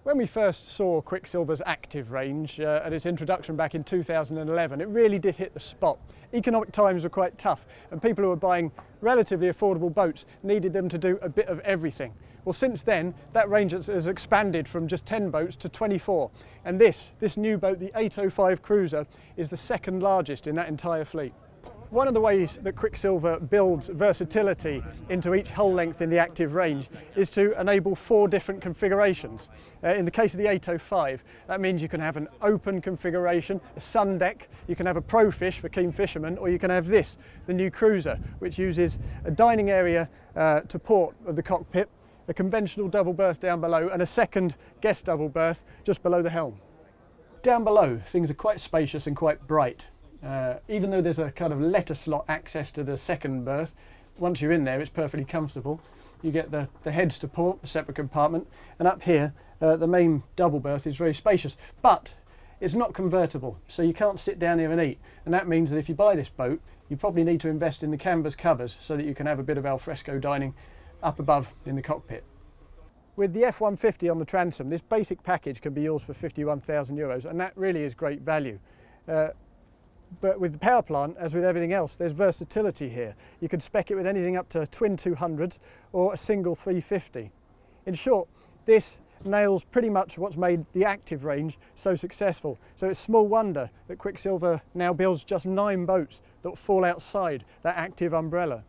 When we first saw Quicksilver's Active range at its introduction back in 2011, it really did hit the spot. Economic times were quite tough and people who were buying relatively affordable boats needed them to do a bit of everything. Well, since then, that range has expanded from just 10 boats to 24. And this new boat, the 805 Cruiser, is the second largest in that entire fleet. One of the ways that Quicksilver builds versatility into each hull length in the Active range is to enable 4 different configurations. In the case of the 805, that means you can have an open configuration, a Sundeck, you can have a Pro Fish for keen fishermen, or you can have this, the new Cruiser, which uses a dining area to port of the cockpit, a conventional double berth down below, and a second guest double berth just below the helm. Down below, things are quite spacious and quite bright. Even though there's a kind of letter slot access to the second berth, once you're in there it's perfectly comfortable. You get the heads to port, a separate compartment, and up here the main double berth is very spacious, but it's not convertible, so you can't sit down here and eat, and that means that if you buy this boat you probably need to invest in the canvas covers so that you can have a bit of alfresco dining up above in the cockpit. With the F-150 on the transom, this basic package can be yours for €51,000, and that really is great value. But with the power plant, as with everything else, there's versatility here. You can spec it with anything up to twin 200s or a single 350. In short, this nails pretty much what's made the Active range so successful. So it's small wonder that Quicksilver now builds just 9 boats that fall outside that Active umbrella.